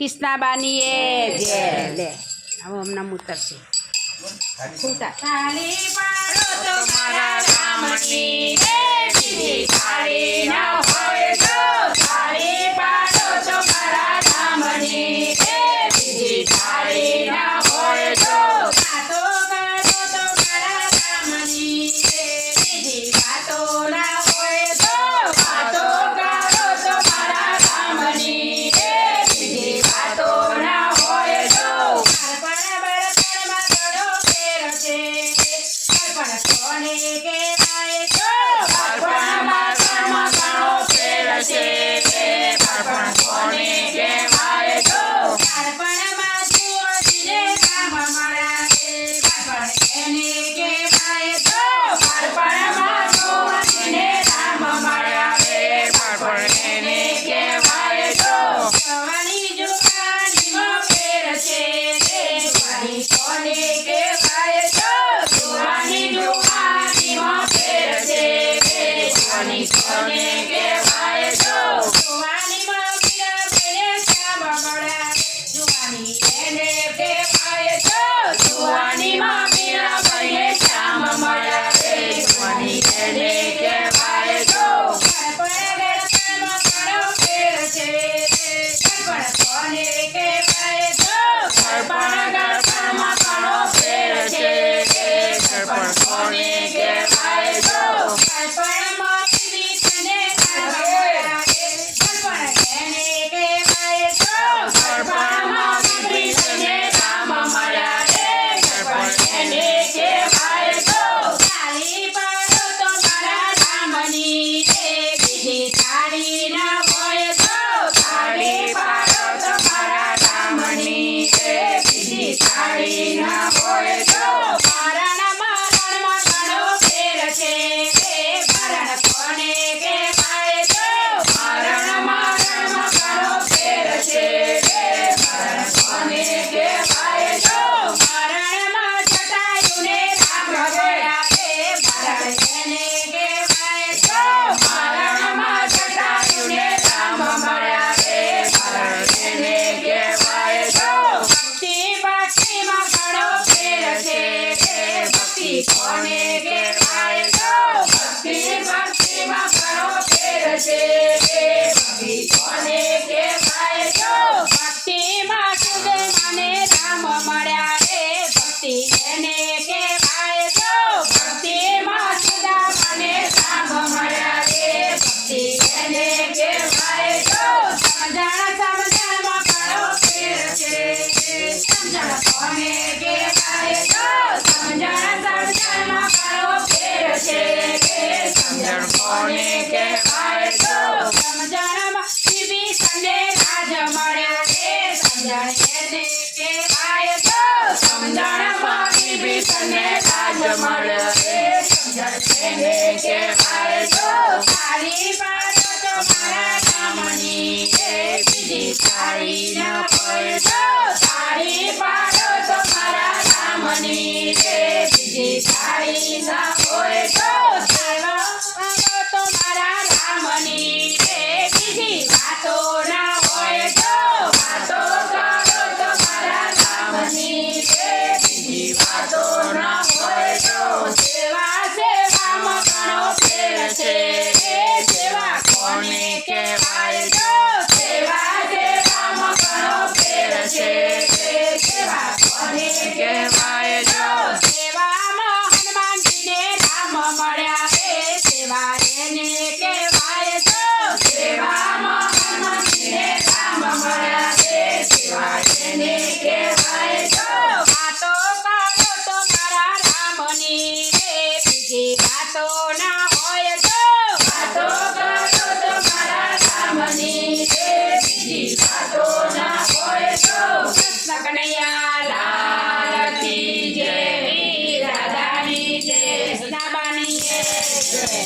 કિસ્નાબાની એ જય લે હવે હમણાં ઉતરશે તાળી પાડો તો મારા રામની બીજી તાળી ન હોય તો તાળી પાડો તો મારા રામની બીજી તાળી ન હોય તો વાતો કરો તો મારા રામની બીજી વાતો ના હોય તો વાતો કરો તો મારા રામની બીજી વાતો ના હોય તો કોને કહેવાય તો બાળપણમાં ઘણો ફેર છે બાળપણ કોને કહેવાય તો બાળપણમાં જુઓજીને રામ મળ્યા બાળપણ એને કહેવાય તો બાળપણમાં જુઓજીને રામ મળ્યા બાળપણ એને કહેવાય તો જવાની જુવાનીમાં ફેર છે જવાની કોને કહેવાય તો જુવાની જુવાનીમાં ફેર છે જવાની કોને કહેવાય તો જુવાનીમાં મીરાબાઈને શ્યામ મળ્યા જુવાની એને કહેવાય તો જુવાનીમાં મીરાબાઈને શ્યામ મળ્યા જુવાની એને કહેવાય તો ગણપણમાં ઘણો ફેર છે ગણપણ કોને કહેવાય તો ગણપણમાં ઘણો ફેર છે ગણપણ કોને કહેવાય તો ગણપણમાં કૃષ્ણને રામ મળ્યા ગણપણ એને કહેવાય તો ગણપણમાં કૃષ્ણને રામ મળ્યા ગણપણ એને કહેવાય તો તાળી પાડો તો મારા રામની બીજી તાળી ન હોય તો તાળી પાડો તો મારા રામની બીજી તાળી ન હોય તો મરણમાં ઘણો ફેર છે મરણ કોને કહેવાય તો મરણમાં ઘણો ફેર છે મરણ કોને કહેવાય તો મરણમાં જટાયુને રામ મળ્યા મરણ એને કહેવાય તો મરણમાં જટાયુને રામ મળ્યા મરણ એને કહેવાય તો ભક્તિ ભક્તિમાં ઘણો ફેર છે ભક્તિ કોને કહેવાય તો ભક્તિ ભક્તિમાં ઘણો ફેર છે ભક્તિ કોને કહેવાય તો ભક્તિમાં સુદામાને રામ મળ્યા ભક્તિ એને કહેવાય તો ભક્તિમાં સુદામાને રામ મળ્યા ભક્તિ એને કહેવાય તો સમજણમાં ઘણો ફેર છે સમજણ કોને કહેવાય તો સમજણમાં ઘણો ફેર છે સમજણ કોને કહેવાય તો સમજણમાં વિભીષણને રાજ મળ્યા સમજણ એને કહેવાય તો સમજણમાં વિભીષણને રાજ મળ્યા સમજણ એને કહેવાય તો તાળી પાડો તો મારા રામની બીજી તાળી ન હોય તો તાળી પાડો તો મારા રામની બીજી તાળી ન હોય તો સેવા તો મારા રામની બીજી વાતો ના હોય તો વાતો કરો તો મારા રામની બીજી વાતો ના હોય તો સેવા સેવામાં ઘણો ફેર છે સેવા કોને કહેવાય તો સેવા સેવામાં ઘણો ફેર છે સેવા કોને કહેવાય તો સેવામાં હનુમાનજીને રામ મળ્યા સેવા એને કહેવાય તો સેવામાં હનુમાનજીને રામ મળ્યા સેવા એને કહેવાય તો વાતો કરો તો મારા રામની બીજી વાતો ના હોય તો વાતો કરો તો મારા રામની બીજી વાતો ના હોય તો કૃષ્ણ કનૈયા લાલ કી જય રાધાની જય કૃષ્ણાબાની જય.